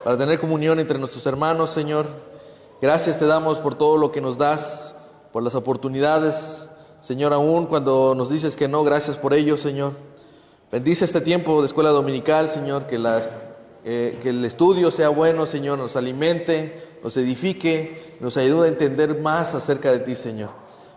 para tener comunión entre nuestros hermanos, Señor. Gracias te damos por todo lo que nos das, por las oportunidades, Señor, aún cuando nos dices que no, gracias por ello, Señor. Bendice este tiempo de escuela dominical, Señor, que el estudio sea bueno, Señor, nos alimente, nos edifique, nos ayude a entender más acerca de ti, Señor.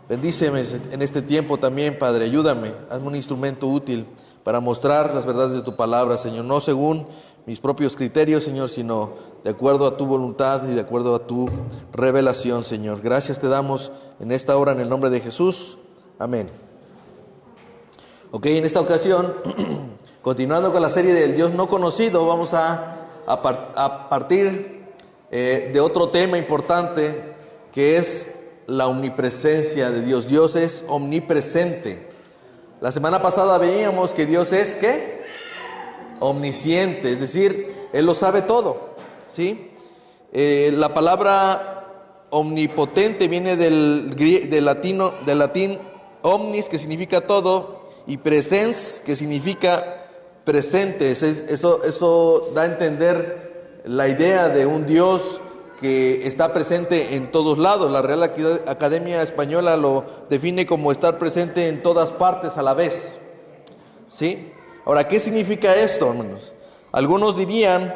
Bendíceme en este tiempo también, Padre, ayúdame, hazme un instrumento útil para mostrar las verdades de tu palabra, Señor, no según mis propios criterios, Señor, sino de acuerdo a tu voluntad y de acuerdo a tu revelación, Señor. Gracias te damos en esta hora en el nombre de Jesús. Amén. Ok, en esta ocasión, continuando con la serie del Dios no conocido, vamos a partir de otro tema importante que es la omnipresencia de Dios. Dios es omnipresente. La semana pasada veíamos que Dios es, ¿qué? Omnisciente, es decir, Él lo sabe todo, ¿sí? La palabra omnipotente viene del latín omnis, que significa todo, y presens, que significa presente. Eso da a entender la idea de un Dios que está presente en todos lados. La Real Academia Española lo define como estar presente en todas partes a la vez, ¿sí? Ahora, ¿qué significa esto, hermanos? Algunos dirían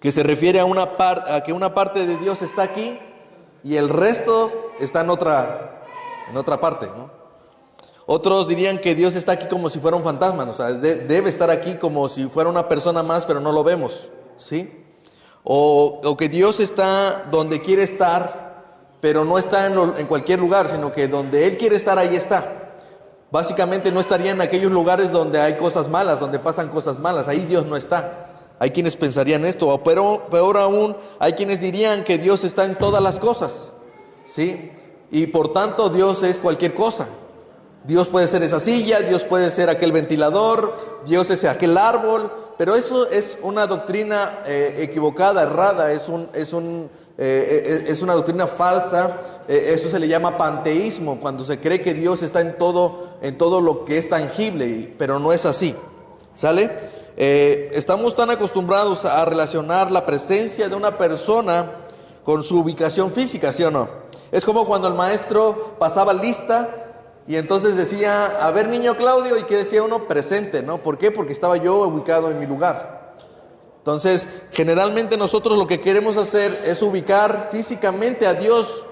que se refiere a que una parte de Dios está aquí y el resto está en otra parte, ¿no? Otros dirían que Dios está aquí como si fuera un fantasma, o sea, debe estar aquí como si fuera una persona más, pero no lo vemos, ¿sí? O que Dios está donde quiere estar, pero no está en cualquier lugar, sino que donde Él quiere estar, ahí está. Básicamente no estaría en aquellos lugares donde hay cosas malas, donde pasan cosas malas. Ahí Dios no está. Hay quienes pensarían esto, pero peor aún, hay quienes dirían que Dios está en todas las cosas, ¿sí? Y por tanto Dios es cualquier cosa. Dios puede ser esa silla, Dios puede ser aquel ventilador, Dios es aquel árbol, pero eso es una doctrina equivocada, errada, es una doctrina falsa. Eso se le llama panteísmo, cuando se cree que Dios está en todo lo que es tangible, pero no es así, ¿sale? Estamos tan acostumbrados a relacionar la presencia de una persona con su ubicación física, ¿sí o no? Es como cuando el maestro pasaba lista y entonces decía, a ver, niño Claudio, y que decía uno, presente, ¿no? ¿Por qué? Porque estaba yo ubicado en mi lugar. Entonces, generalmente nosotros lo que queremos hacer es ubicar físicamente a Dios,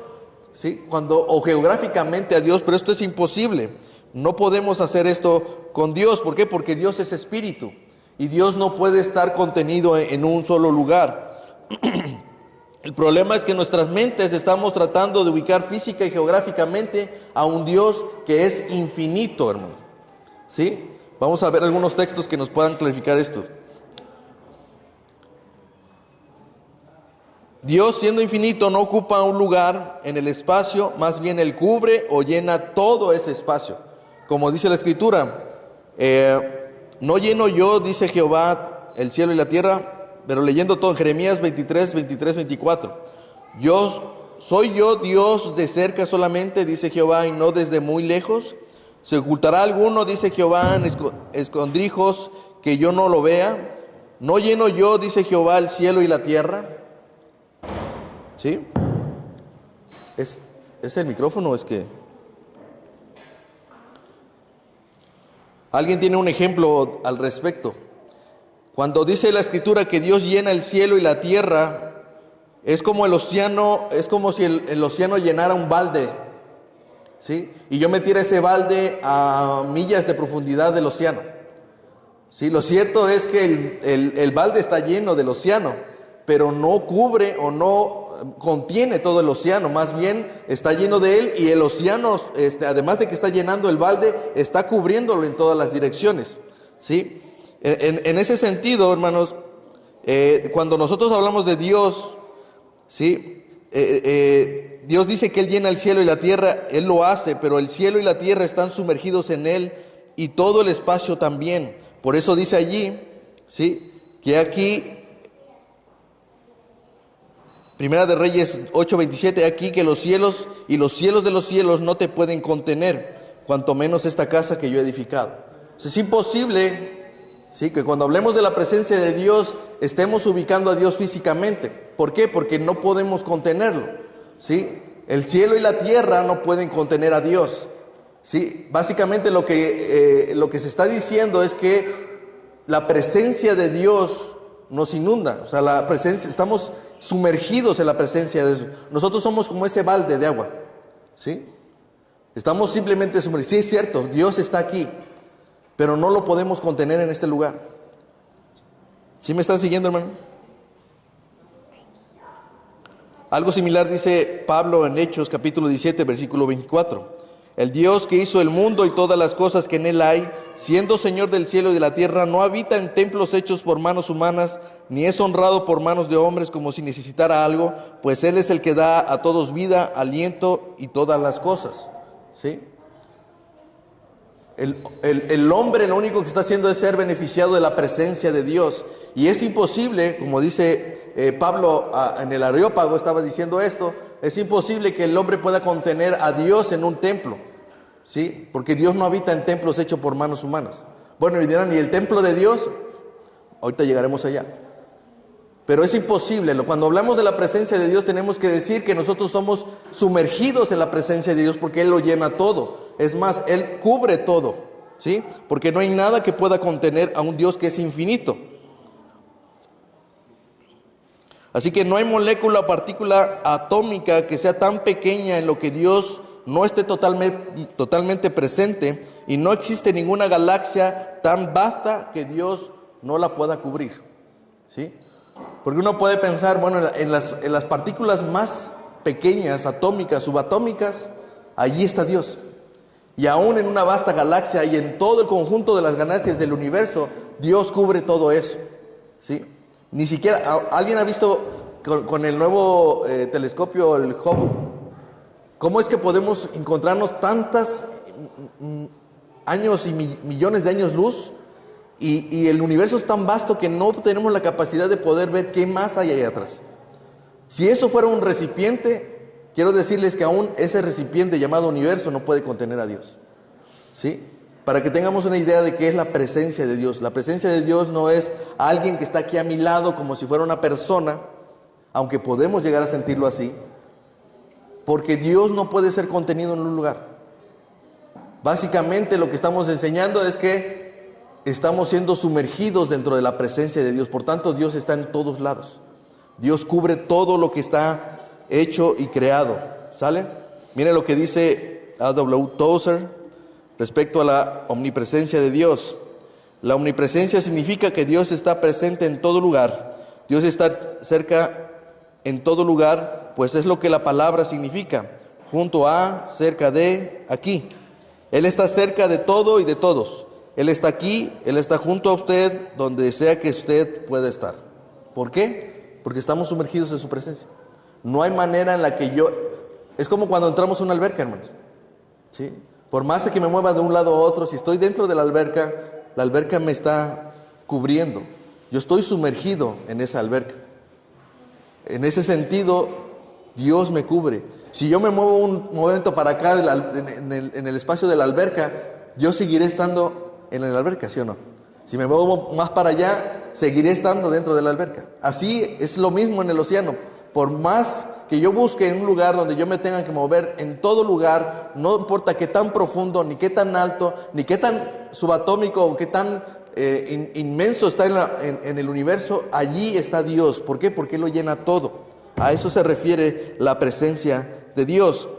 ¿sí? O geográficamente a Dios, pero esto es imposible. No podemos hacer esto con Dios. ¿Por qué? Porque Dios es espíritu y Dios no puede estar contenido en un solo lugar. El problema es que nuestras mentes estamos tratando de ubicar física y geográficamente a un Dios que es infinito, hermano, ¿sí? Vamos a ver algunos textos que nos puedan clarificar esto. Dios, siendo infinito, no ocupa un lugar en el espacio, más bien Él cubre o llena todo ese espacio. Como dice la Escritura, no lleno yo, dice Jehová, el cielo y la tierra, pero leyendo todo en Jeremías 23, 24. ¿Soy yo Dios de cerca solamente, dice Jehová, y no desde muy lejos? ¿Se ocultará alguno, dice Jehová, en escondrijos que yo no lo vea? ¿No lleno yo, dice Jehová, el cielo y la tierra? ¿Sí? ¿Es el micrófono o es que? ¿Alguien tiene un ejemplo al respecto? Cuando dice la Escritura que Dios llena el cielo y la tierra, es como el océano, es como si el océano llenara un balde, ¿sí? Y yo metiera ese balde a millas de profundidad del océano, ¿sí? Lo cierto es que el balde está lleno del océano, pero no cubre o no contiene todo el océano, más bien está lleno de él, y el océano, además de que está llenando el balde, está cubriéndolo en todas las direcciones, ¿sí? En ese sentido, hermanos, cuando nosotros hablamos de Dios, ¿sí? Dios dice que Él llena el cielo y la tierra, Él lo hace, pero el cielo y la tierra están sumergidos en Él y todo el espacio también. Por eso dice allí, ¿sí? Que aquí, Primera de Reyes 8:27, aquí que los cielos y los cielos de los cielos no te pueden contener, cuanto menos esta casa que yo he edificado. Es imposible ¿Sí? Que cuando hablemos de la presencia de Dios, estemos ubicando a Dios físicamente. ¿Por qué? Porque no podemos contenerlo. ¿Sí? El cielo y la tierra no pueden contener a Dios. ¿Sí? Básicamente lo que se está diciendo es que la presencia de Dios nos inunda. O sea, la presencia, estamos sumergidos en la presencia de Dios. Nosotros somos como ese balde de agua. ¿Sí? Estamos simplemente sumergidos. Sí, es cierto, Dios está aquí, pero no lo podemos contener en este lugar. ¿Sí me están siguiendo, hermano? Algo similar dice Pablo en Hechos capítulo 17, versículo 24. El Dios que hizo el mundo y todas las cosas que en él hay, siendo Señor del cielo y de la tierra, no habita en templos hechos por manos humanas, ni es honrado por manos de hombres como si necesitara algo, pues Él es el que da a todos vida, aliento y todas las cosas. ¿Sí? El hombre lo único que está haciendo es ser beneficiado de la presencia de Dios. Y es imposible, como dice Pablo en el Areópago, estaba diciendo esto, es imposible que el hombre pueda contener a Dios en un templo, ¿sí? Porque Dios no habita en templos hechos por manos humanas. Bueno, y dirán, ¿y el templo de Dios? Ahorita llegaremos allá. Pero es imposible. Cuando hablamos de la presencia de Dios, tenemos que decir que nosotros somos sumergidos en la presencia de Dios porque Él lo llena todo. Es más, Él cubre todo, ¿sí? Porque no hay nada que pueda contener a un Dios que es infinito. Así que no hay molécula o partícula atómica que sea tan pequeña en lo que Dios no esté totalmente presente, y no existe ninguna galaxia tan vasta que Dios no la pueda cubrir, ¿sí? Porque uno puede pensar, bueno, en las partículas más pequeñas, atómicas, subatómicas, allí está Dios. Y aún en una vasta galaxia y en todo el conjunto de las galaxias del universo, Dios cubre todo eso, ¿sí? Ni siquiera, ¿alguien ha visto con el nuevo telescopio, el Hubble, cómo es que podemos encontrarnos tantos años y millones de años luz? Y el universo es tan vasto que no tenemos la capacidad de poder ver qué más hay ahí atrás. Si eso fuera un recipiente, quiero decirles que aún ese recipiente llamado universo no puede contener a Dios, ¿sí? Para que tengamos una idea de qué es la presencia de Dios. La presencia de Dios no es alguien que está aquí a mi lado como si fuera una persona, aunque podemos llegar a sentirlo así, porque Dios no puede ser contenido en un lugar. Básicamente lo que estamos enseñando es que estamos siendo sumergidos dentro de la presencia de Dios. Por tanto, Dios está en todos lados. Dios cubre todo lo que está hecho y creado. ¿Sale? Mire lo que dice A.W. Tozer respecto a la omnipresencia de Dios. La omnipresencia significa que Dios está presente en todo lugar. Dios está cerca en todo lugar, pues es lo que la palabra significa. Junto a, cerca de, aquí. Él está cerca de todo y de todos. Él está aquí, Él está junto a usted, donde sea que usted pueda estar. ¿Por qué? Porque estamos sumergidos en su presencia. No hay manera en la que es como cuando entramos a una alberca, hermanos, ¿sí? Por más de que me mueva de un lado a otro, si estoy dentro de la alberca me está cubriendo. Yo estoy sumergido en esa alberca. En ese sentido, Dios me cubre. Si yo me muevo un momento para acá en el espacio de la alberca, yo seguiré estando en la alberca, ¿sí o no? Si me muevo más para allá, seguiré estando dentro de la alberca. Así es lo mismo en el océano. Por más que yo busque en un lugar donde yo me tenga que mover, en todo lugar, no importa qué tan profundo, ni qué tan alto, ni qué tan subatómico o qué tan inmenso está en el universo, allí está Dios. ¿Por qué? Porque Él lo llena todo. A eso se refiere la presencia de Dios.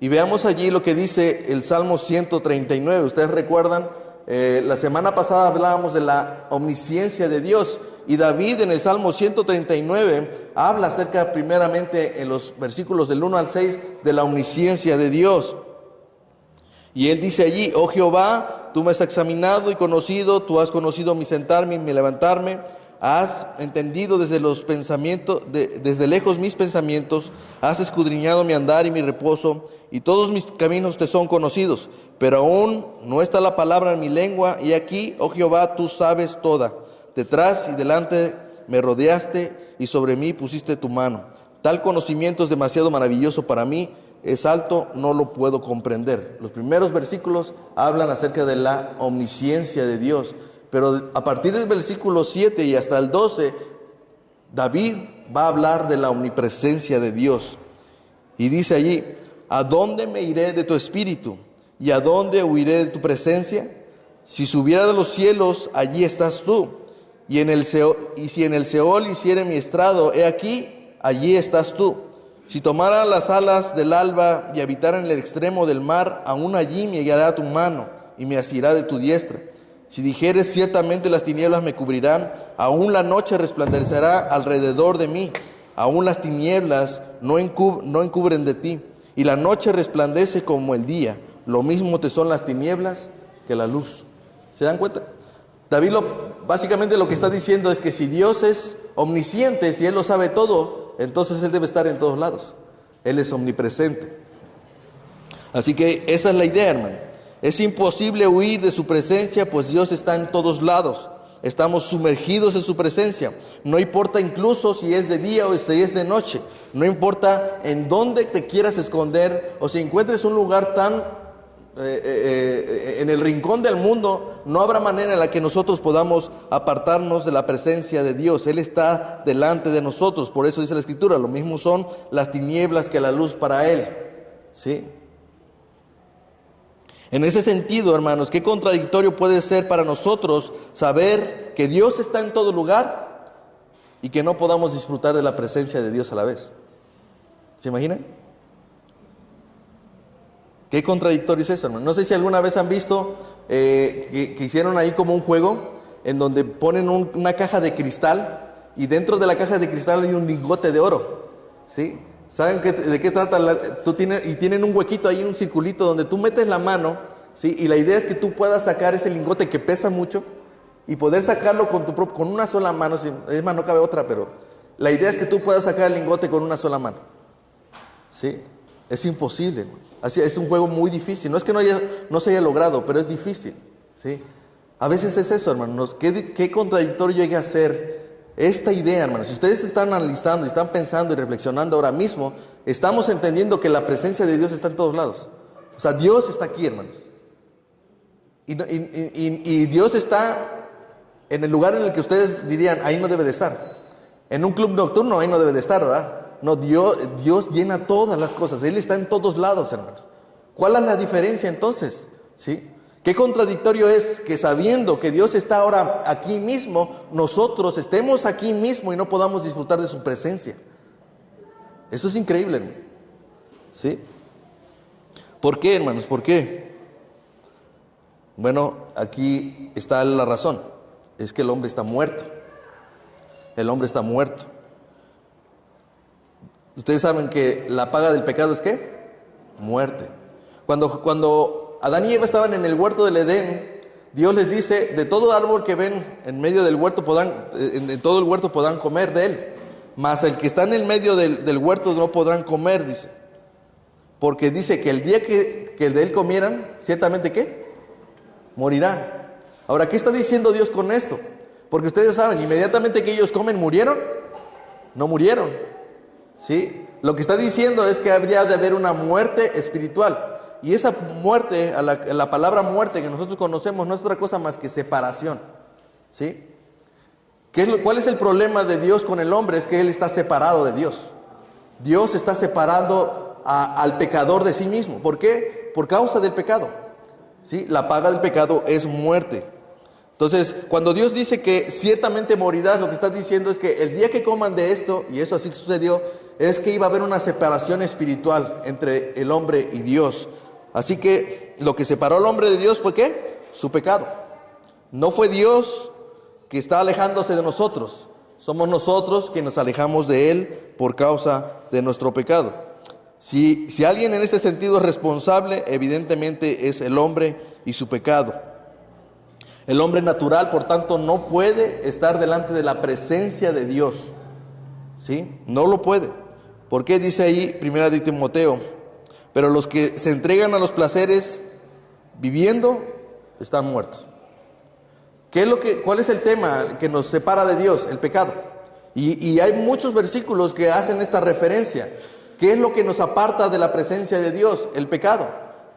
Y veamos allí lo que dice el Salmo 139. Ustedes recuerdan, la semana pasada hablábamos de la omnisciencia de Dios. Y David en el Salmo 139 habla acerca primeramente en los versículos del 1 al 6 de la omnisciencia de Dios. Y él dice allí: oh Jehová, tú me has examinado y conocido, tú has conocido mi sentarme y mi levantarme. Has entendido desde los pensamientos, desde lejos mis pensamientos, has escudriñado mi andar y mi reposo, y todos mis caminos te son conocidos, pero aún no está la palabra en mi lengua, y aquí, oh Jehová, tú sabes toda. Detrás y delante me rodeaste, y sobre mí pusiste tu mano. Tal conocimiento es demasiado maravilloso para mí, es alto, no lo puedo comprender. Los primeros versículos hablan acerca de la omnisciencia de Dios. Pero a partir del versículo 7 y hasta el 12, David va a hablar de la omnipresencia de Dios. Y dice allí: ¿a dónde me iré de tu espíritu? ¿Y a dónde huiré de tu presencia? Si subiera de los cielos, allí estás tú. Y si en el Seol hiciere mi estrado, he aquí, allí estás tú. Si tomara las alas del alba y habitara en el extremo del mar, aún allí me guiará tu mano y me asirá de tu diestra. Si dijeres: ciertamente las tinieblas me cubrirán, aún la noche resplandecerá alrededor de mí, aún las tinieblas no encubren de ti, y la noche resplandece como el día, lo mismo te son las tinieblas que la luz. ¿Se dan cuenta? David básicamente lo que está diciendo es que si Dios es omnisciente, si Él lo sabe todo, entonces Él debe estar en todos lados. Él es omnipresente. Así que esa es la idea, hermano. Es imposible huir de su presencia, pues Dios está en todos lados. Estamos sumergidos en su presencia. No importa incluso si es de día o si es de noche. No importa en dónde te quieras esconder o si encuentres un lugar tan en el rincón del mundo, no habrá manera en la que nosotros podamos apartarnos de la presencia de Dios. Él está delante de nosotros. Por eso dice la Escritura: lo mismo son las tinieblas que la luz para Él. ¿Sí? En ese sentido, hermanos, qué contradictorio puede ser para nosotros saber que Dios está en todo lugar y que no podamos disfrutar de la presencia de Dios a la vez. ¿Se imaginan? Qué contradictorio es eso, hermano. No sé si alguna vez han visto que hicieron ahí como un juego en donde ponen una caja de cristal y dentro de la caja de cristal hay un lingote de oro. ¿Sí? ¿Saben de qué trata? Tienen un huequito ahí, un circulito donde tú metes la mano, ¿sí? Y la idea es que tú puedas sacar ese lingote que pesa mucho y poder sacarlo con una sola mano. Es más, no cabe otra, pero la idea es que tú puedas sacar el lingote con una sola mano. ¿Sí? Es imposible. Así, es un juego muy difícil. No es que no se haya logrado, pero es difícil. ¿Sí? A veces es eso, hermanos. ¿Qué contradictorio llega a ser esta idea, hermanos? Si ustedes están analizando y están pensando y reflexionando ahora mismo, estamos entendiendo que la presencia de Dios está en todos lados. O sea, Dios está aquí, hermanos. Y Dios está en el lugar en el que ustedes dirían: ahí no debe de estar. En un club nocturno, ahí no debe de estar, ¿verdad? No, Dios llena todas las cosas. Él está en todos lados, hermanos. ¿Cuál es la diferencia entonces? ¿Sí? Qué contradictorio es que sabiendo que Dios está ahora aquí mismo, nosotros estemos aquí mismo y no podamos disfrutar de su presencia. Eso es increíble, hermano. ¿Sí? ¿Por qué, hermanos? ¿Por qué? Bueno, aquí está la razón. Es que el hombre está muerto. El hombre está muerto. Ustedes saben que la paga del pecado es ¿qué? Muerte. Cuando Adán y Eva estaban en el huerto del Edén, Dios les dice: de todo árbol que ven en medio del huerto en todo el huerto podrán comer de él, mas el que está en el medio del huerto no podrán comer, dice. Porque dice que el día que de él comieran, ciertamente ¿qué? Morirán. Ahora, ¿qué está diciendo Dios con esto? Porque ustedes saben, inmediatamente que ellos comen, ¿murieron? No murieron. ¿Sí? Lo que está diciendo es que habría de haber una muerte espiritual. Y esa muerte, la palabra muerte que nosotros conocemos, no es otra cosa más que separación. ¿Sí? ¿Cuál es el problema de Dios con el hombre? Es que Él está separado de Dios. Dios está separando al pecador de sí mismo. ¿Por qué? Por causa del pecado. ¿Sí? La paga del pecado es muerte. Entonces, cuando Dios dice que ciertamente morirás, lo que está diciendo es que el día que coman de esto, y eso así sucedió, es que iba a haber una separación espiritual entre el hombre y Dios. Así que lo que separó al hombre de Dios fue ¿qué? Su pecado. No fue Dios que está alejándose de nosotros. Somos nosotros que nos alejamos de Él por causa de nuestro pecado. Si alguien en este sentido es responsable, evidentemente es el hombre y su pecado. El hombre natural, por tanto, no puede estar delante de la presencia de Dios. ¿Sí? No lo puede. ¿Por qué dice ahí 1 de Timoteo? Pero los que se entregan a los placeres viviendo están muertos. ¿Cuál es el tema que nos separa de Dios? El pecado. Y hay muchos versículos que hacen esta referencia. ¿Qué es lo que nos aparta de la presencia de Dios? El pecado.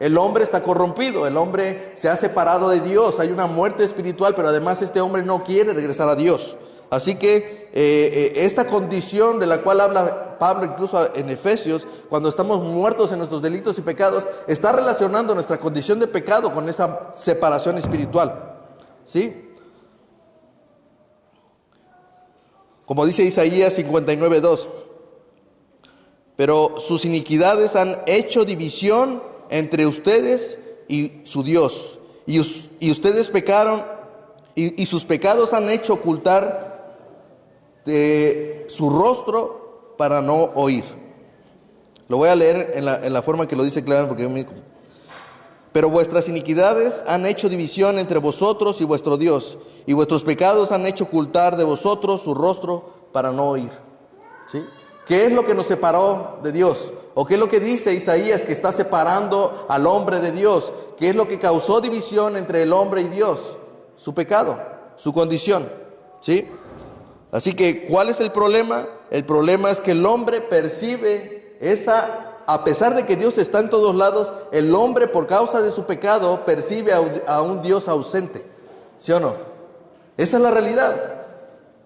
El hombre está corrompido, el hombre se ha separado de Dios, hay una muerte espiritual, pero además este hombre no quiere regresar a Dios. Así que esta condición de la cual habla Pablo incluso en Efesios, cuando estamos muertos en nuestros delitos y pecados, está relacionando nuestra condición de pecado con esa separación espiritual. ¿Sí? Como dice Isaías 59:2, pero sus iniquidades han hecho división entre ustedes y su Dios, y ustedes pecaron, y sus pecados han hecho ocultar de su rostro para no oír. Lo voy a leer en la forma que lo dice claro, porque pero vuestras iniquidades han hecho división entre vosotros y vuestro Dios, y vuestros pecados han hecho ocultar de vosotros su rostro para no oír. ¿Sí? ¿Qué es lo que nos separó de Dios? ¿O qué es lo que dice Isaías que está separando al hombre de Dios? ¿Qué es lo que causó división entre el hombre y Dios? Su pecado, su condición. ¿Sí? Así que, ¿cuál es el problema? El problema es que el hombre percibe a pesar de que Dios está en todos lados, el hombre por causa de su pecado percibe a un Dios ausente. ¿Sí o no? Esa es la realidad.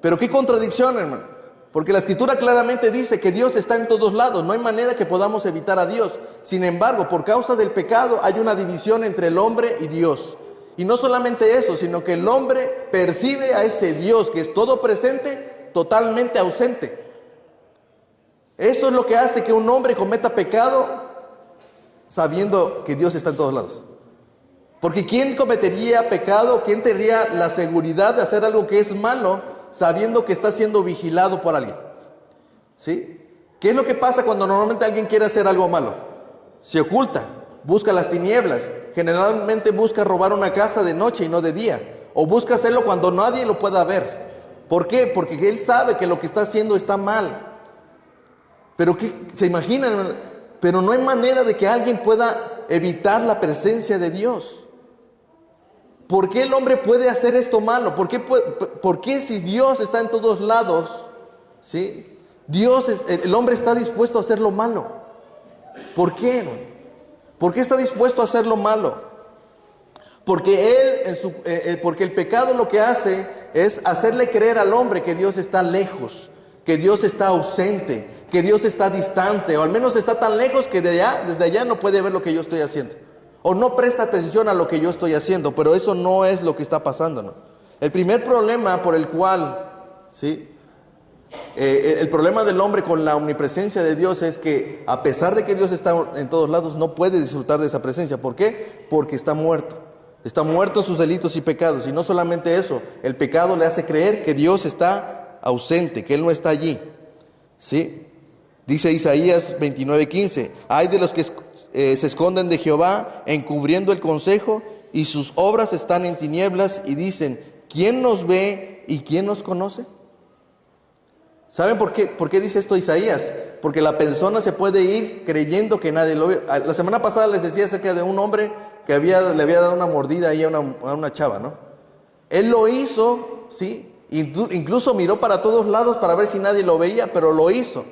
Pero qué contradicción, hermano. Porque la Escritura claramente dice que Dios está en todos lados. No hay manera que podamos evitar a Dios. Sin embargo, por causa del pecado hay una división entre el hombre y Dios. Y no solamente eso, sino que el hombre percibe a ese Dios que es todo presente, totalmente ausente. Eso es lo que hace que un hombre cometa pecado sabiendo que Dios está en todos lados. Porque ¿quién cometería pecado? ¿Quién tendría la seguridad de hacer algo que es malo sabiendo que está siendo vigilado por alguien? ¿Sí? ¿Qué es lo que pasa cuando normalmente alguien quiere hacer algo malo? Se oculta, busca las tinieblas, generalmente busca robar una casa de noche y no de día, o busca hacerlo cuando nadie lo pueda ver. ¿Por qué? Porque él sabe que lo que está haciendo está mal. Pero ¿se imaginan? Pero no hay manera de que alguien pueda evitar la presencia de Dios. ¿Por qué el hombre puede hacer esto malo? ¿Por qué si Dios está en todos lados, ¿sí? El hombre está dispuesto a hacer lo malo? ¿Por qué? ¿Por qué está dispuesto a hacer lo malo? Porque porque el pecado lo que hace es hacerle creer al hombre que Dios está lejos, que Dios está ausente, que Dios está distante, o al menos está tan lejos que desde allá no puede ver lo que yo estoy haciendo, o no presta atención a lo que yo estoy haciendo, pero eso no es lo que está pasando, ¿no? El primer problema por el cual, ¿sí? El problema del hombre con la omnipresencia de Dios es que a pesar de que Dios está en todos lados, no puede disfrutar de esa presencia. ¿Por qué? Porque está muerto. Está muerto en sus delitos y pecados. Y no solamente eso, el pecado le hace creer que Dios está ausente, que Él no está allí. ¿Sí? Dice Isaías 29:15, hay de los que se esconden de Jehová, encubriendo el consejo, y sus obras están en tinieblas, y dicen, ¿quién nos ve y quién nos conoce? ¿Saben por qué dice esto Isaías? Porque la persona se puede ir creyendo que nadie lo ve. La semana pasada les decía acerca de un hombre que le había dado una mordida ahí a una chava, ¿no? Él lo hizo, ¿sí? Incluso miró para todos lados para ver si nadie lo veía, pero lo hizo,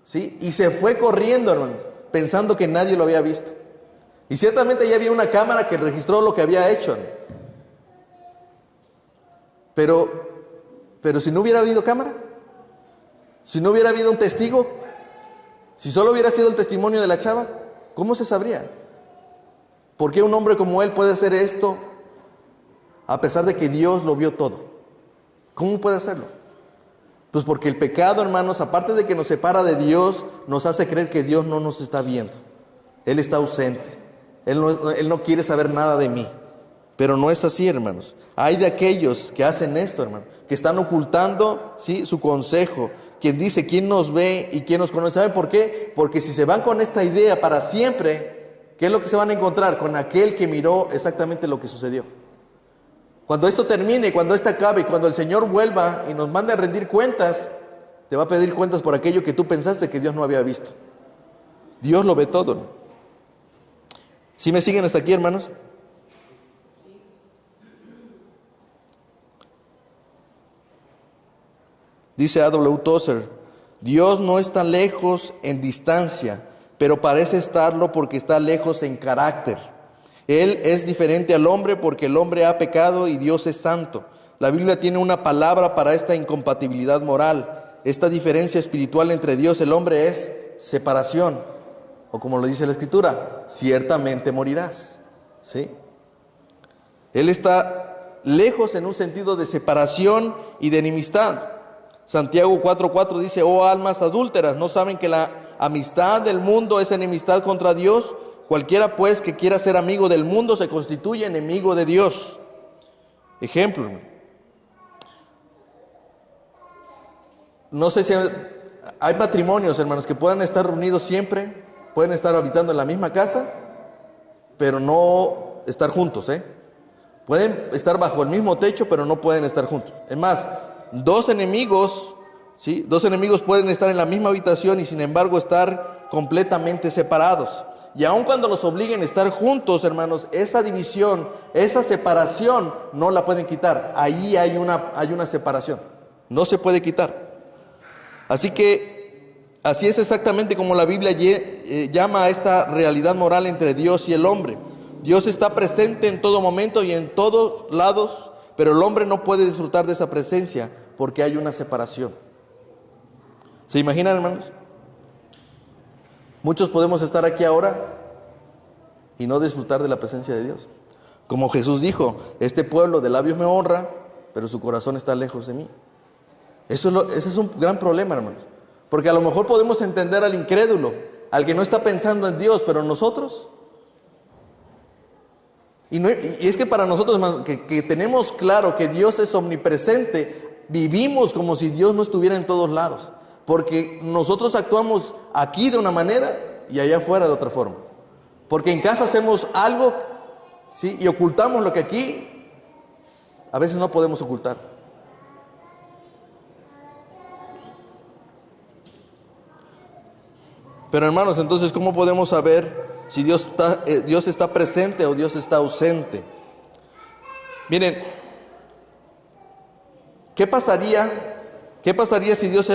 ¿sí? Y se fue corriendo, hermano, pensando que nadie lo había visto. Y ciertamente ya había una cámara que registró lo que había hecho, ¿no? Pero si no hubiera habido cámara, si no hubiera habido un testigo, si solo hubiera sido el testimonio de la chava, ¿cómo se sabría? ¿Por qué un hombre como él puede hacer esto a pesar de que Dios lo vio todo? ¿Cómo puede hacerlo? Pues porque el pecado, hermanos, aparte de que nos separa de Dios, nos hace creer que Dios no nos está viendo. Él está ausente. Él no quiere saber nada de mí. Pero no es así, hermanos. Hay de aquellos que hacen esto, hermano, que están ocultando, ¿sí?, su consejo. Quien dice quién nos ve y quién nos conoce. ¿Saben por qué? Porque si se van con esta idea para siempre, ¿qué es lo que se van a encontrar? Con aquel que miró exactamente lo que sucedió. Cuando esto termine, cuando esto acabe, y cuando el Señor vuelva y nos mande a rendir cuentas, te va a pedir cuentas por aquello que tú pensaste que Dios no había visto. Dios lo ve todo, ¿no? ¿Sí me siguen hasta aquí, hermanos? Dice A.W. Tozer, Dios no está lejos en distancia, pero parece estarlo porque está lejos en carácter. Él es diferente al hombre porque el hombre ha pecado y Dios es santo. La Biblia tiene una palabra para esta incompatibilidad moral. Esta diferencia espiritual entre Dios y el hombre es separación. O como lo dice la Escritura, ciertamente morirás. ¿Sí? Él está lejos en un sentido de separación y de enemistad. Santiago 4:4 dice: oh almas adúlteras, ¿no saben que la amistad del mundo es enemistad contra Dios? Cualquiera pues que quiera ser amigo del mundo se constituye enemigo de Dios. Ejemplo. No sé si hay matrimonios, hermanos, que puedan estar reunidos siempre, pueden estar habitando en la misma casa, pero no estar juntos, Pueden estar bajo el mismo techo, pero no pueden estar juntos. Es más, dos enemigos pueden estar en la misma habitación y sin embargo estar completamente separados. Y aun cuando los obliguen a estar juntos, hermanos, esa división, esa separación, no la pueden quitar. Ahí hay una separación. No se puede quitar. Así es exactamente como la Biblia llama a esta realidad moral entre Dios y el hombre. Dios está presente en todo momento y en todos lados, pero el hombre no puede disfrutar de esa presencia porque hay una separación. ¿Se imaginan, hermanos? Muchos podemos estar aquí ahora y no disfrutar de la presencia de Dios. Como Jesús dijo: este pueblo de labios me honra, pero su corazón está lejos de mí. Ese es un gran problema, hermanos. Porque a lo mejor podemos entender al incrédulo, al que no está pensando en Dios, pero nosotros... Y es que para nosotros, hermanos, que tenemos claro que Dios es omnipresente, vivimos como si Dios no estuviera en todos lados. Porque nosotros actuamos aquí de una manera y allá afuera de otra forma. Porque en casa hacemos algo, ¿sí?, y ocultamos lo que aquí a veces no podemos ocultar. Pero hermanos, entonces, ¿cómo podemos saber si Dios está presente o Dios está ausente? Miren, ¿qué pasaría si Dios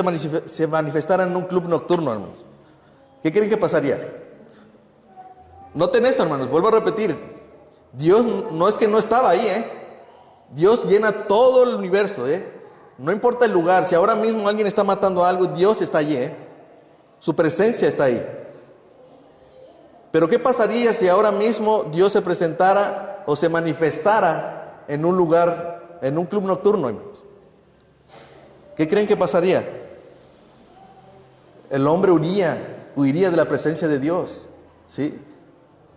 se manifestara en un club nocturno, hermanos? ¿Qué creen que pasaría? Noten esto, hermanos, vuelvo a repetir. Dios no es que no estaba ahí, Dios llena todo el universo, No importa el lugar, si ahora mismo alguien está matando algo, Dios está allí, Su presencia está ahí. Pero ¿qué pasaría si ahora mismo Dios se presentara o se manifestara en un lugar, en un club nocturno, hermanos? ¿Qué creen que pasaría? El hombre huiría de la presencia de Dios, ¿sí?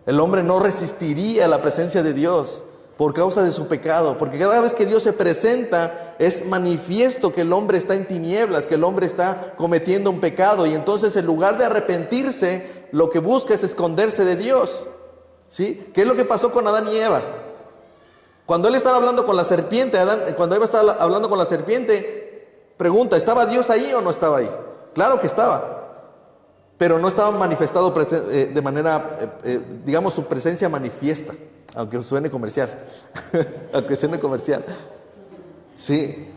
El hombre no resistiría a la presencia de Dios por causa de su pecado, porque cada vez que Dios se presenta es manifiesto que el hombre está en tinieblas, que el hombre está cometiendo un pecado, y entonces en lugar de arrepentirse, lo que busca es esconderse de Dios, ¿sí? ¿Qué es lo que pasó con Adán y Eva? Cuando él estaba hablando con la serpiente, cuando Eva estaba hablando con la serpiente, pregunta: ¿estaba Dios ahí o no estaba ahí? Claro que estaba, pero no estaba manifestado de manera, digamos, su presencia manifiesta, aunque suene comercial, sí.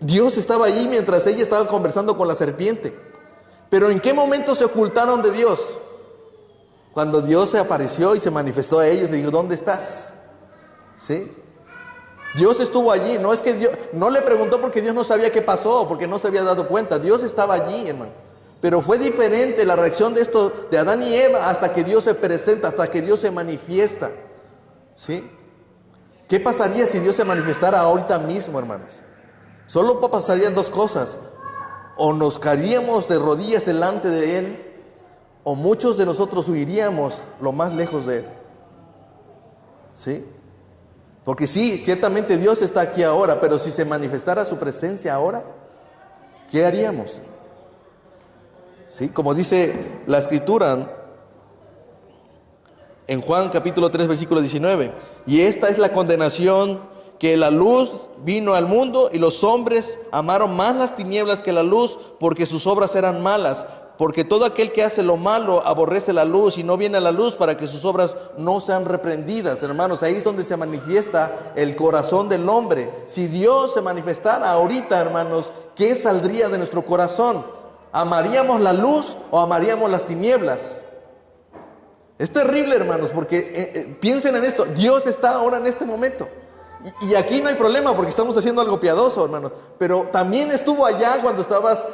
Dios estaba allí mientras ella estaba conversando con la serpiente. Pero ¿en qué momento se ocultaron de Dios? Cuando Dios se apareció y se manifestó a ellos, le dijo: ¿dónde estás? ¿Sí? Dios estuvo allí. No es que Dios no le preguntó porque Dios no sabía qué pasó, porque no se había dado cuenta. Dios estaba allí, hermano. Pero fue diferente la reacción de Adán y Eva hasta que Dios se presenta, hasta que Dios se manifiesta. ¿Sí? ¿Qué pasaría si Dios se manifestara ahorita mismo, hermanos? Solo pasarían dos cosas: o nos caeríamos de rodillas delante de Él, o muchos de nosotros huiríamos lo más lejos de Él. ¿Sí? Porque sí, ciertamente Dios está aquí ahora, pero si se manifestara su presencia ahora, ¿qué haríamos? ¿Sí? Como dice la Escritura en Juan capítulo 3 versículo 19: y esta es la condenación, que la luz vino al mundo y los hombres amaron más las tinieblas que la luz, porque sus obras eran malas. Porque todo aquel que hace lo malo aborrece la luz y no viene a la luz para que sus obras no sean reprendidas. Hermanos, ahí es donde se manifiesta el corazón del hombre. Si Dios se manifestara ahorita, hermanos, ¿qué saldría de nuestro corazón? ¿Amaríamos la luz o amaríamos las tinieblas? Es terrible, hermanos, porque piensen en esto. Dios está ahora en este momento. Y aquí no hay problema porque estamos haciendo algo piadoso, hermanos. Pero también estuvo allá cuando estabas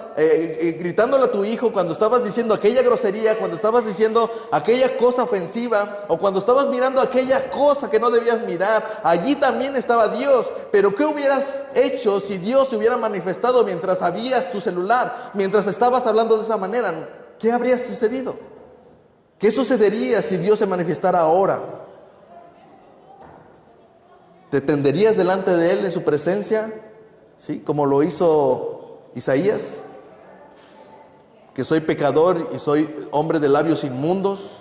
gritándole a tu hijo, cuando estabas diciendo aquella grosería, cuando estabas diciendo aquella cosa ofensiva, o cuando estabas mirando aquella cosa que no debías mirar. Allí también estaba Dios. Pero ¿qué hubieras hecho si Dios se hubiera manifestado mientras abrías tu celular, mientras estabas hablando de esa manera? ¿Qué habría sucedido? ¿Qué sucedería si Dios se manifestara ahora? ¿Te tenderías delante de Él en su presencia? ¿Sí? Como lo hizo Isaías. Que soy pecador y soy hombre de labios inmundos,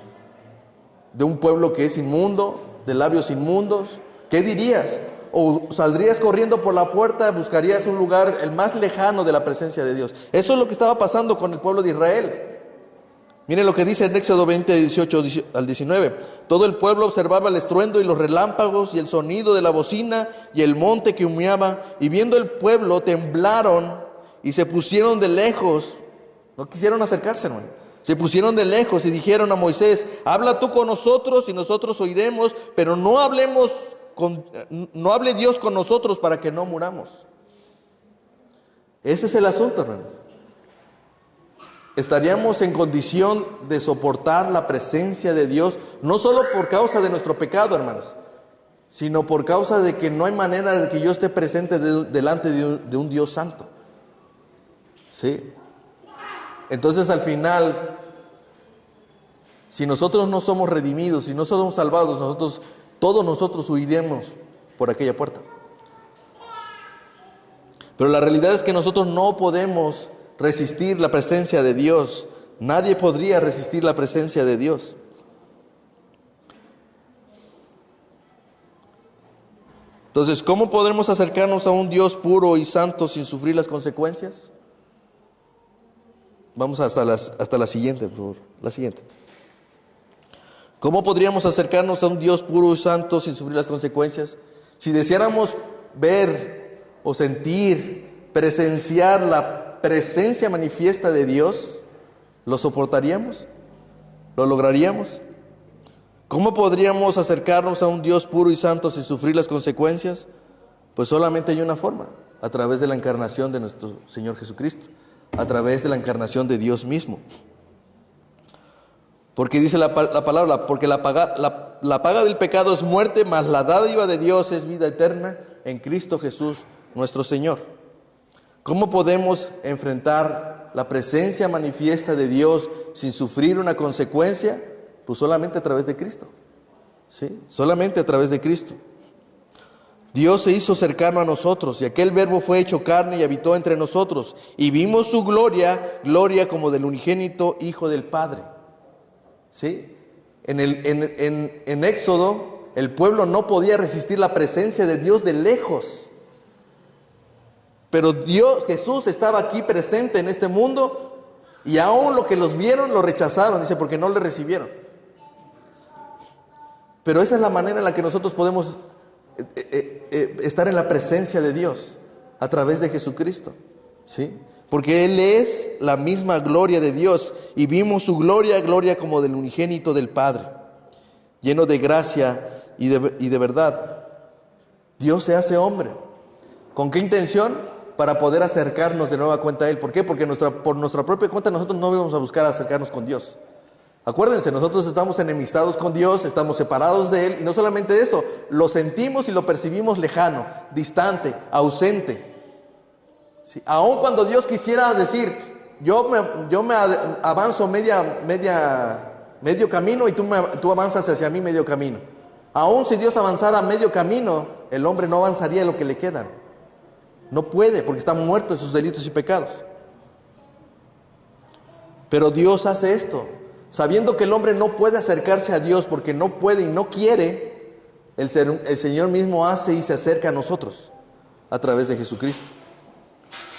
de un pueblo que es inmundo, de labios inmundos. ¿Qué dirías? ¿O saldrías corriendo por la puerta, buscarías un lugar el más lejano de la presencia de Dios? Eso es lo que estaba pasando con el pueblo de Israel. Miren lo que dice en Éxodo 20, 18 al 19. Todo el pueblo observaba el estruendo y los relámpagos y el sonido de la bocina y el monte que humeaba. Y viendo el pueblo temblaron y se pusieron de lejos. No quisieron acercarse, hermano. Se pusieron de lejos y dijeron a Moisés: habla tú con nosotros y nosotros oiremos, pero no hable Dios con nosotros para que no muramos. Ese es el asunto, hermanos. Estaríamos en condición de soportar la presencia de Dios, no solo por causa de nuestro pecado, hermanos, sino por causa de que no hay manera de que yo esté presente delante de un Dios santo. ¿Sí? Entonces, al final, si nosotros no somos redimidos, si no somos salvados, todos nosotros huiremos por aquella puerta. Pero la realidad es que nosotros no podemos resistir la presencia de Dios. Nadie podría resistir la presencia de Dios. Entonces, ¿cómo podremos acercarnos a un Dios puro y santo sin sufrir las consecuencias? Vamos hasta la siguiente, por favor. La siguiente. ¿Cómo podríamos acercarnos a un Dios puro y santo sin sufrir las consecuencias? Si deseáramos ver o sentir, presenciar la presencia manifiesta de Dios, ¿lo soportaríamos? ¿Lo lograríamos? ¿Cómo podríamos acercarnos a un Dios puro y santo sin sufrir las consecuencias? Pues solamente hay una forma: a través de la encarnación de nuestro Señor Jesucristo, a través de la encarnación de Dios mismo. Porque dice la palabra: porque la paga del pecado es muerte, mas la dádiva de Dios es vida eterna en Cristo Jesús nuestro Señor. ¿Cómo podemos enfrentar la presencia manifiesta de Dios sin sufrir una consecuencia? Pues solamente a través de Cristo. ¿Sí? Solamente a través de Cristo. Dios se hizo cercano a nosotros, y aquel verbo fue hecho carne y habitó entre nosotros, y vimos su gloria, gloria como del unigénito Hijo del Padre. ¿Sí? En Éxodo, el pueblo no podía resistir la presencia de Dios de lejos. Pero Jesús estaba aquí presente en este mundo, y aún lo que los vieron lo rechazaron, dice, porque no le recibieron. Pero esa es la manera en la que nosotros podemos estar en la presencia de Dios, a través de Jesucristo. ¿Sí? Porque Él es la misma gloria de Dios, y vimos su gloria, gloria como del unigénito del Padre, lleno de gracia y de verdad. Dios se hace hombre. ¿Con qué intención? Para poder acercarnos de nueva cuenta a Él. ¿Por qué? Porque por nuestra propia cuenta nosotros no vamos a buscar acercarnos con Dios. Acuérdense, nosotros estamos enemistados con Dios, estamos separados de Él, y no solamente eso, lo sentimos y lo percibimos lejano, distante, ausente. ¿Sí? Aun cuando Dios quisiera decir: yo me avanzo medio camino y tú avanzas hacia mí medio camino. Aun si Dios avanzara medio camino, el hombre no avanzaría lo que le quedan. No puede, porque está muerto en sus delitos y pecados. Pero Dios hace esto, sabiendo que el hombre no puede acercarse a Dios porque no puede y no quiere. El Señor mismo hace y se acerca a nosotros a través de Jesucristo.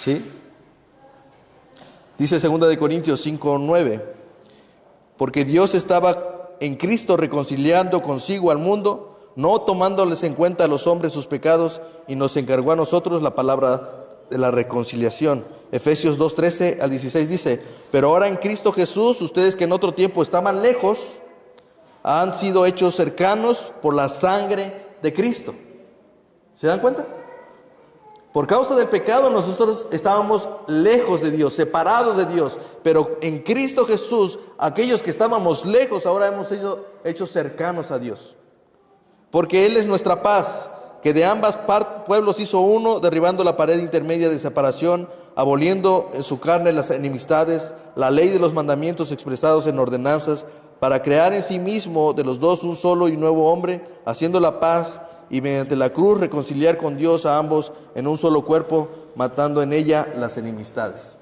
¿Sí? Dice 2 Corintios 5:9: porque Dios estaba en Cristo reconciliando consigo al mundo, no tomándoles en cuenta a los hombres sus pecados, y nos encargó a nosotros la palabra de la reconciliación. Efesios 2:13 al 16 dice: pero ahora en Cristo Jesús, ustedes que en otro tiempo estaban lejos, han sido hechos cercanos por la sangre de Cristo. ¿Se dan cuenta? Por causa del pecado nosotros estábamos lejos de Dios, separados de Dios, pero en Cristo Jesús, aquellos que estábamos lejos, ahora hemos sido hechos cercanos a Dios. Porque Él es nuestra paz, que de ambas pueblos hizo uno, derribando la pared intermedia de separación, aboliendo en su carne las enemistades, la ley de los mandamientos expresados en ordenanzas, para crear en sí mismo de los dos un solo y nuevo hombre, haciendo la paz, y mediante la cruz reconciliar con Dios a ambos en un solo cuerpo, matando en ella las enemistades.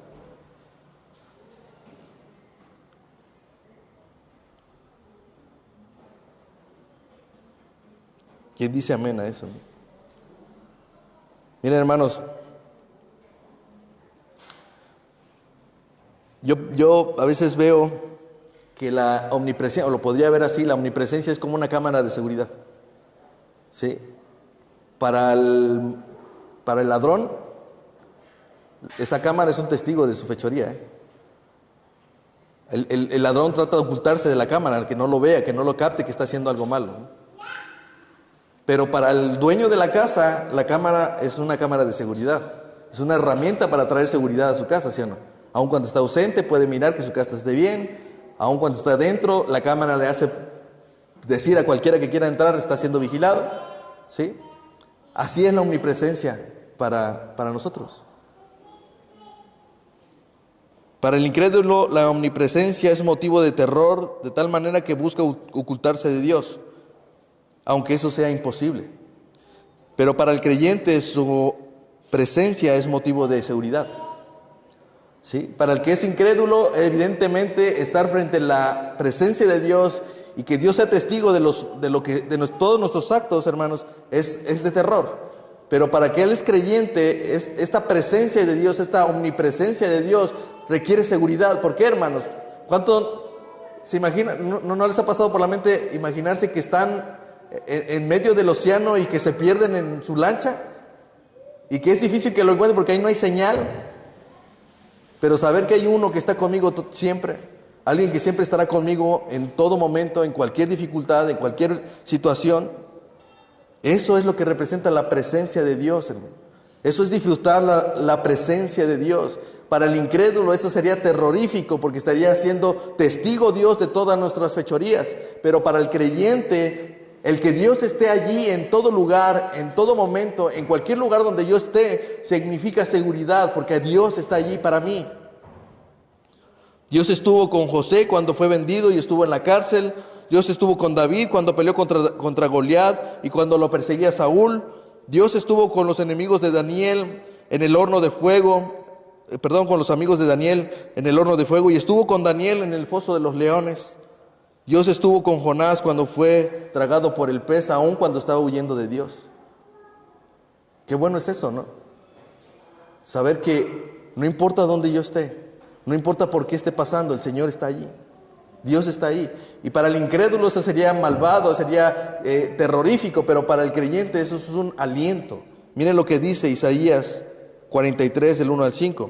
¿Quién dice amén a eso? Miren, hermanos, yo a veces veo que la omnipresencia, o lo podría ver así, la omnipresencia es como una cámara de seguridad. ¿Sí? Para el ladrón, esa cámara es un testigo de su fechoría. El ladrón trata de ocultarse de la cámara, que no lo vea, que no lo capte, que está haciendo algo malo, ¿no? Pero para el dueño de la casa, la cámara es una cámara de seguridad. Es una herramienta para traer seguridad a su casa, ¿sí o no? Aun cuando está ausente, puede mirar que su casa esté bien. Aun cuando está dentro, la cámara le hace decir a cualquiera que quiera entrar, está siendo vigilado. ¿Sí? Así es la omnipresencia para nosotros. Para el incrédulo, la omnipresencia es motivo de terror, de tal manera que busca ocultarse de Dios, aunque eso sea imposible. Pero para el creyente, su presencia es motivo de seguridad. ¿Sí? Para el que es incrédulo, evidentemente, estar frente a la presencia de Dios y que Dios sea testigo de todos nuestros actos, hermanos, es de terror. Pero para que él es creyente, esta presencia de Dios, esta omnipresencia de Dios, requiere seguridad. ¿Por qué, hermanos? ¿Cuánto se imaginan? ¿No les ha pasado por la mente imaginarse que están en medio del océano y que se pierden en su lancha? Y que es difícil que lo encuentren porque ahí no hay señal. Pero saber que hay uno que está conmigo siempre. Alguien que siempre estará conmigo en todo momento, en cualquier dificultad, en cualquier situación. Eso es lo que representa la presencia de Dios, hermano. Eso es disfrutar la presencia de Dios. Para el incrédulo eso sería terrorífico porque estaría siendo testigo Dios de todas nuestras fechorías. Pero para el creyente, el que Dios esté allí en todo lugar, en todo momento, en cualquier lugar donde yo esté, significa seguridad porque Dios está allí para mí. Dios estuvo con José cuando fue vendido y estuvo en la cárcel. Dios estuvo con David cuando peleó contra Goliat y cuando lo perseguía Saúl. Dios estuvo con los enemigos de Daniel en el horno de fuego. Con los amigos de Daniel en el horno de fuego. Y estuvo con Daniel en el foso de los leones. Dios estuvo con Jonás cuando fue tragado por el pez, aun cuando estaba huyendo de Dios. Qué bueno es eso, ¿no? Saber que no importa dónde yo esté. No importa por qué esté pasando, el Señor está allí. Dios está ahí. Y para el incrédulo eso sería malvado, sería terrorífico, pero para el creyente eso es un aliento. Miren lo que dice Isaías 43, del 1 al 5.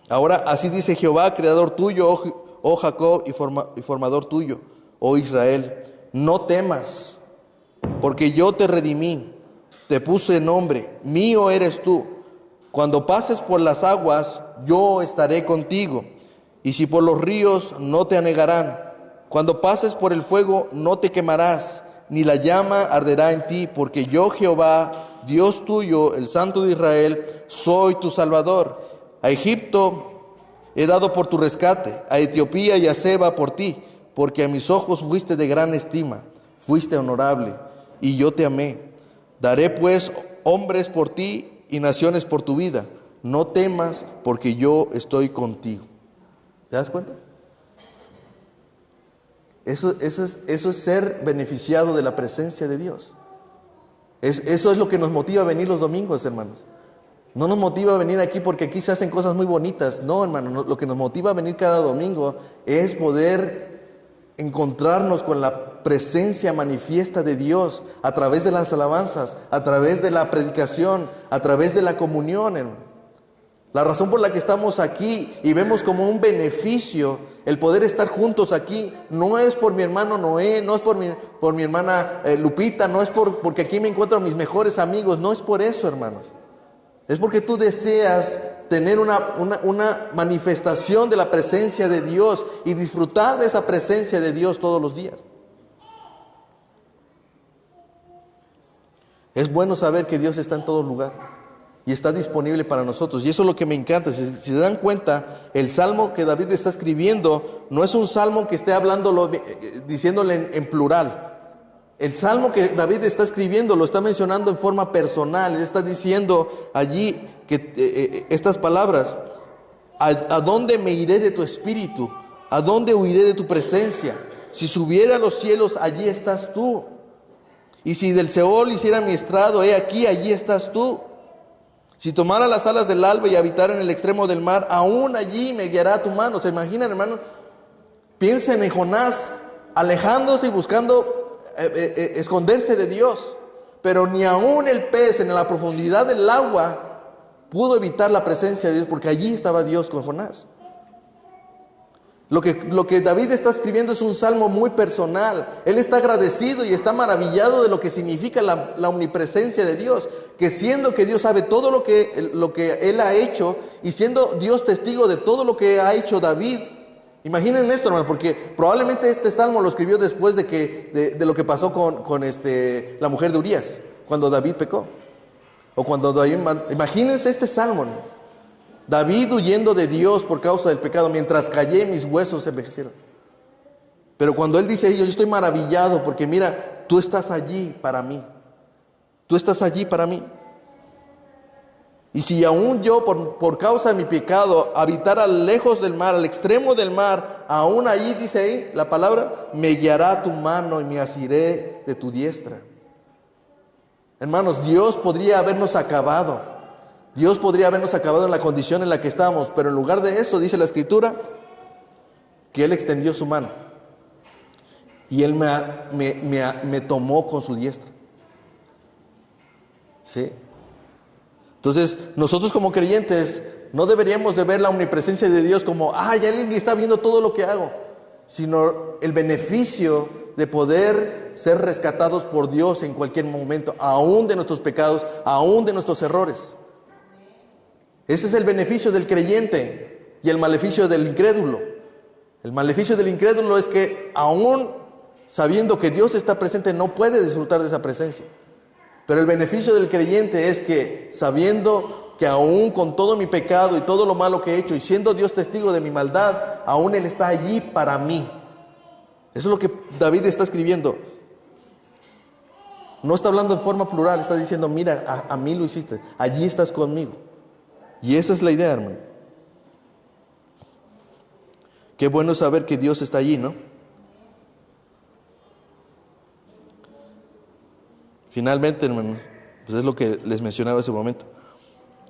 Ahora así dice Jehová, creador tuyo, oh Jacob, y formador tuyo, oh Israel. No temas, porque yo te redimí, te puse nombre, mío eres tú. Cuando pases por las aguas, yo estaré contigo, y si por los ríos, no te anegarán. Cuando pases por el fuego, no te quemarás, ni la llama arderá en ti, porque yo, Jehová, Dios tuyo, el Santo de Israel, soy tu Salvador. A Egipto he dado por tu rescate, a Etiopía y a Seba por ti, porque a mis ojos fuiste de gran estima, fuiste honorable, y yo te amé. Daré pues hombres por ti y naciones por tu vida. No temas, porque yo estoy contigo. ¿Te das cuenta? Eso es ser beneficiado de la presencia de Dios. Eso es lo que nos motiva a venir los domingos, hermanos. No nos motiva a venir aquí porque aquí se hacen cosas muy bonitas. No, hermano, lo que nos motiva a venir cada domingo es poder encontrarnos con la presencia manifiesta de Dios a través de las alabanzas, a través de la predicación, a través de la comunión, hermano. La razón por la que estamos aquí y vemos como un beneficio el poder estar juntos aquí, no es por mi hermano Noé, no es por mi hermana Lupita, no es porque aquí me encuentro a mis mejores amigos, no es por eso, hermanos. Es porque tú deseas tener una manifestación de la presencia de Dios y disfrutar de esa presencia de Dios todos los días. Es bueno saber que Dios está en todo lugar y está disponible para nosotros. Y eso es lo que me encanta. Si se dan cuenta, el salmo que David está escribiendo no es un salmo que esté hablándolo, diciéndole en plural. El salmo que David está escribiendo lo está mencionando en forma personal. Él está diciendo allí que estas palabras: ¿a dónde me iré de tu espíritu? ¿A dónde huiré de tu presencia? Si subiera a los cielos, allí estás tú. Y si del Seol hiciera mi estrado, he aquí, allí estás tú. Si tomara las alas del alba y habitara en el extremo del mar, aún allí me guiará tu mano. ¿Se imaginan, hermano? Piensen en Jonás alejándose y buscando esconderse de Dios. Pero ni aún el pez en la profundidad del agua pudo evitar la presencia de Dios, porque allí estaba Dios con Jonás. Lo que David está escribiendo es un salmo muy personal. Él está agradecido y está maravillado de lo que significa la omnipresencia de Dios. Que siendo que Dios sabe todo lo que Él ha hecho, y siendo Dios testigo de todo lo que ha hecho David. Imaginen esto, hermano, porque probablemente este salmo lo escribió después de lo que pasó con la mujer de Urías, cuando David pecó. O cuando David, imagínense este salmo, ¿no? David huyendo de Dios por causa del pecado: mientras callé, mis huesos se envejecieron. Pero cuando él dice: yo estoy maravillado porque mira, tú estás allí para mí. Tú estás allí para mí. Y si aún yo por causa de mi pecado habitara lejos del mar, al extremo del mar, aún allí, dice ahí la palabra, me guiará tu mano y me asiré de tu diestra. Hermanos, Dios podría habernos acabado. Dios podría habernos acabado en la condición en la que estábamos, pero en lugar de eso, dice la Escritura, que Él extendió su mano y Él me tomó con su diestra. ¿Sí? Entonces, nosotros como creyentes no deberíamos de ver la omnipresencia de Dios como: ya alguien está viendo todo lo que hago, sino el beneficio de poder ser rescatados por Dios en cualquier momento, aún de nuestros pecados, aún de nuestros errores. Ese es el beneficio del creyente y el maleficio del incrédulo. El maleficio del incrédulo es que aún sabiendo que Dios está presente, no puede disfrutar de esa presencia. Pero el beneficio del creyente es que sabiendo que aún con todo mi pecado y todo lo malo que he hecho, y siendo Dios testigo de mi maldad, aún Él está allí para mí. Eso es lo que David está escribiendo. No está hablando en forma plural, está diciendo: mira, a mí lo hiciste, allí estás conmigo. Y esa es la idea, hermano. Qué bueno saber que Dios está allí, ¿no? Finalmente, hermano, pues es lo que les mencionaba hace un momento.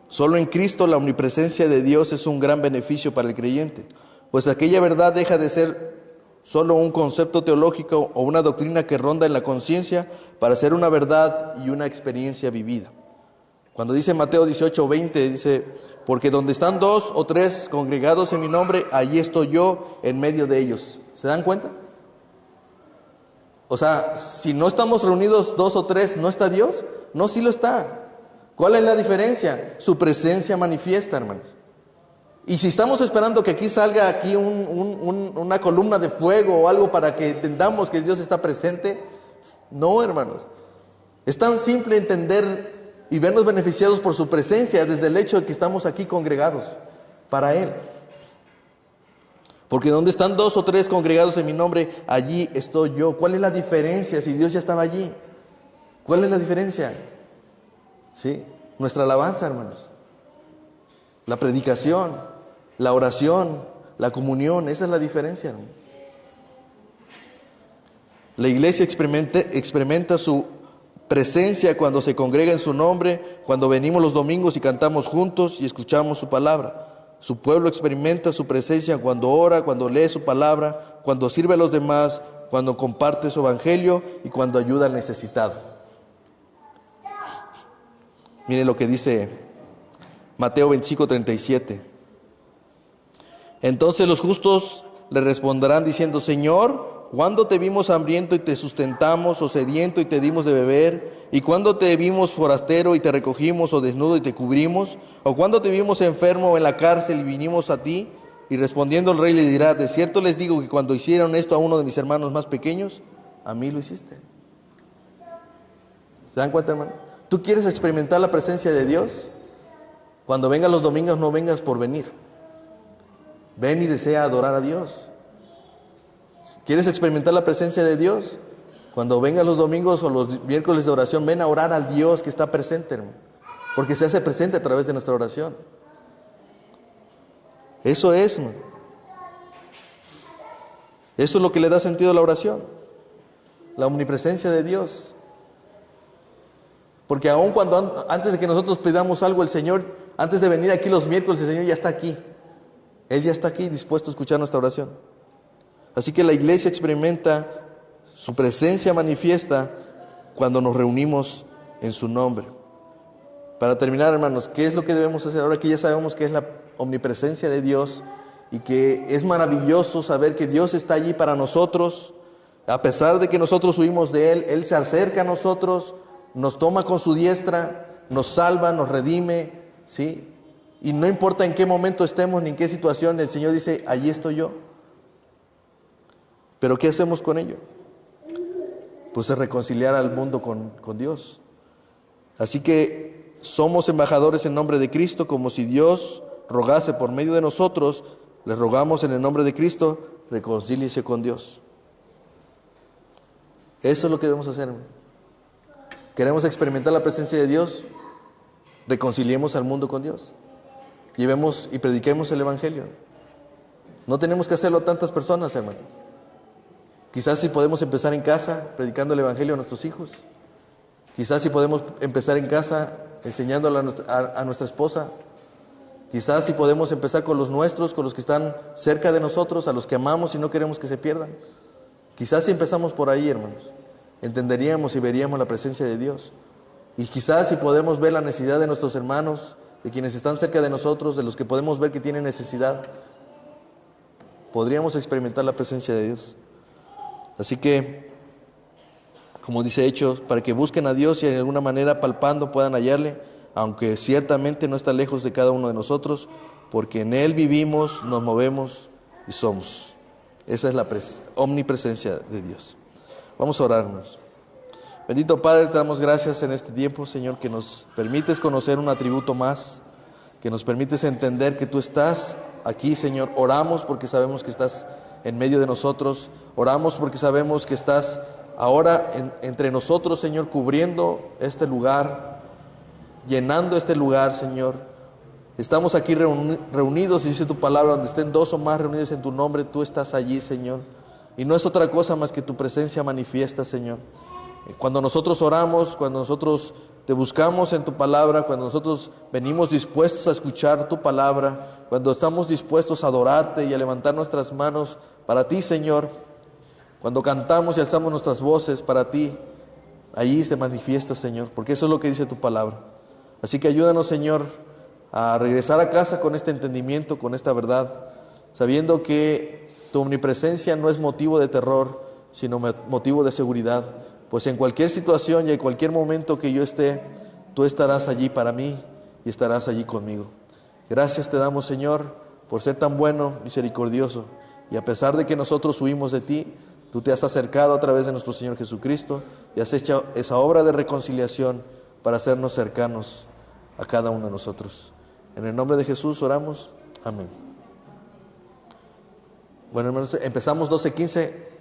Solo en Cristo la omnipresencia de Dios es un gran beneficio para el creyente, pues aquella verdad deja de ser solo un concepto teológico o una doctrina que ronda en la conciencia para ser una verdad y una experiencia vivida. Cuando dice Mateo 18:20, dice: porque donde están 2 o 3 congregados en mi nombre, allí estoy yo en medio de ellos. ¿Se dan cuenta? O sea, si no estamos reunidos 2 o 3, ¿no está Dios? No, sí lo está. ¿Cuál es la diferencia? Su presencia manifiesta, hermanos. Y si estamos esperando que aquí salga aquí una columna de fuego o algo para que entendamos que Dios está presente, no, hermanos. Es tan simple entender y vernos beneficiados por su presencia desde el hecho de que estamos aquí congregados para Él. Porque donde están 2 o 3 congregados en mi nombre, allí estoy yo. ¿Cuál es la diferencia si Dios ya estaba allí? ¿Cuál es la diferencia? ¿Sí? Nuestra alabanza, hermanos. La predicación, la oración, la comunión, esa es la diferencia, hermanos. La iglesia experimenta su presencia cuando se congrega en su nombre, cuando venimos los domingos y cantamos juntos y escuchamos su palabra. Su pueblo experimenta su presencia cuando ora, cuando lee su palabra, cuando sirve a los demás, cuando comparte su evangelio y cuando ayuda al necesitado. Miren lo que dice Mateo 25:37. Entonces los justos le responderán diciendo: Señor, ¿cuándo te vimos hambriento y te sustentamos, o sediento y te dimos de beber? ¿Y cuándo te vimos forastero y te recogimos, o desnudo y te cubrimos? ¿O cuándo te vimos enfermo o en la cárcel y vinimos a ti? Y respondiendo el rey le dirá: de cierto les digo que cuando hicieron esto a uno de mis hermanos más pequeños, a mí lo hiciste. ¿Se dan cuenta, hermano? ¿Tú quieres experimentar la presencia de Dios? Cuando vengas los domingos, no vengas por venir. Ven y desea adorar a Dios. ¿Quieres experimentar la presencia de Dios? Cuando vengas los domingos o los miércoles de oración, ven a orar al Dios que está presente, hermano, porque se hace presente a través de nuestra oración. Eso es, hermano. Eso es lo que le da sentido a la oración, la omnipresencia de Dios. Porque aun cuando antes de que nosotros pidamos algo, el Señor, antes de venir aquí los miércoles, el Señor ya está aquí. Él ya está aquí dispuesto a escuchar nuestra oración. Así que la iglesia experimenta su presencia manifiesta cuando nos reunimos en su nombre. Para terminar, hermanos, ¿qué es lo que debemos hacer? Ahora que ya sabemos que es la omnipresencia de Dios y que es maravilloso saber que Dios está allí para nosotros, a pesar de que nosotros huimos de Él, Él se acerca a nosotros, nos toma con su diestra, nos salva, nos redime, ¿sí? Y no importa en qué momento estemos ni en qué situación, el Señor dice: allí estoy yo. Pero ¿qué hacemos con ello? Pues es reconciliar al mundo con Dios. Así que somos embajadores en nombre de Cristo, como si Dios rogase por medio de nosotros. Les rogamos en el nombre de Cristo: reconcíliese con Dios. Eso es lo que debemos hacer. ¿Queremos experimentar la presencia de Dios? Reconciliemos al mundo con Dios. Llevemos y prediquemos el Evangelio. No tenemos que hacerlo a tantas personas, hermano. Quizás si podemos empezar en casa predicando el Evangelio a nuestros hijos. Quizás si podemos empezar en casa enseñándolo a nuestra esposa. Quizás si podemos empezar con los nuestros, con los que están cerca de nosotros, a los que amamos y no queremos que se pierdan. Quizás si empezamos por ahí, hermanos, entenderíamos y veríamos la presencia de Dios. Y quizás si podemos ver la necesidad de nuestros hermanos, de quienes están cerca de nosotros, de los que podemos ver que tienen necesidad, podríamos experimentar la presencia de Dios. Así que, como dice Hechos, para que busquen a Dios y de alguna manera palpando puedan hallarle, aunque ciertamente no está lejos de cada uno de nosotros, porque en Él vivimos, nos movemos y somos. Esa es la omnipresencia de Dios. Vamos a orarnos. Bendito Padre, te damos gracias en este tiempo, Señor, que nos permites conocer un atributo más, que nos permites entender que tú estás aquí, Señor. Oramos porque sabemos que estás en medio de nosotros. Oramos porque sabemos que estás ahora entre nosotros, Señor, cubriendo este lugar, llenando este lugar, Señor. Estamos aquí reunidos, y dice tu palabra: donde estén dos o más reunidos en tu nombre, tú estás allí, Señor. Y no es otra cosa más que tu presencia manifiesta, Señor. Cuando nosotros oramos, cuando nosotros te buscamos en tu palabra, cuando nosotros venimos dispuestos a escuchar tu palabra, cuando estamos dispuestos a adorarte y a levantar nuestras manos para ti, Señor, cuando cantamos y alzamos nuestras voces para ti, allí te manifiestas, Señor, porque eso es lo que dice tu palabra. Así que ayúdanos, Señor, a regresar a casa con este entendimiento, con esta verdad, sabiendo que tu omnipresencia no es motivo de terror, sino motivo de seguridad. Pues en cualquier situación y en cualquier momento que yo esté, tú estarás allí para mí y estarás allí conmigo. Gracias te damos, Señor, por ser tan bueno, misericordioso. Y a pesar de que nosotros huimos de ti, tú te has acercado a través de nuestro Señor Jesucristo y has hecho esa obra de reconciliación para hacernos cercanos a cada uno de nosotros. En el nombre de Jesús oramos. Amén. Bueno, hermanos, empezamos 12:15.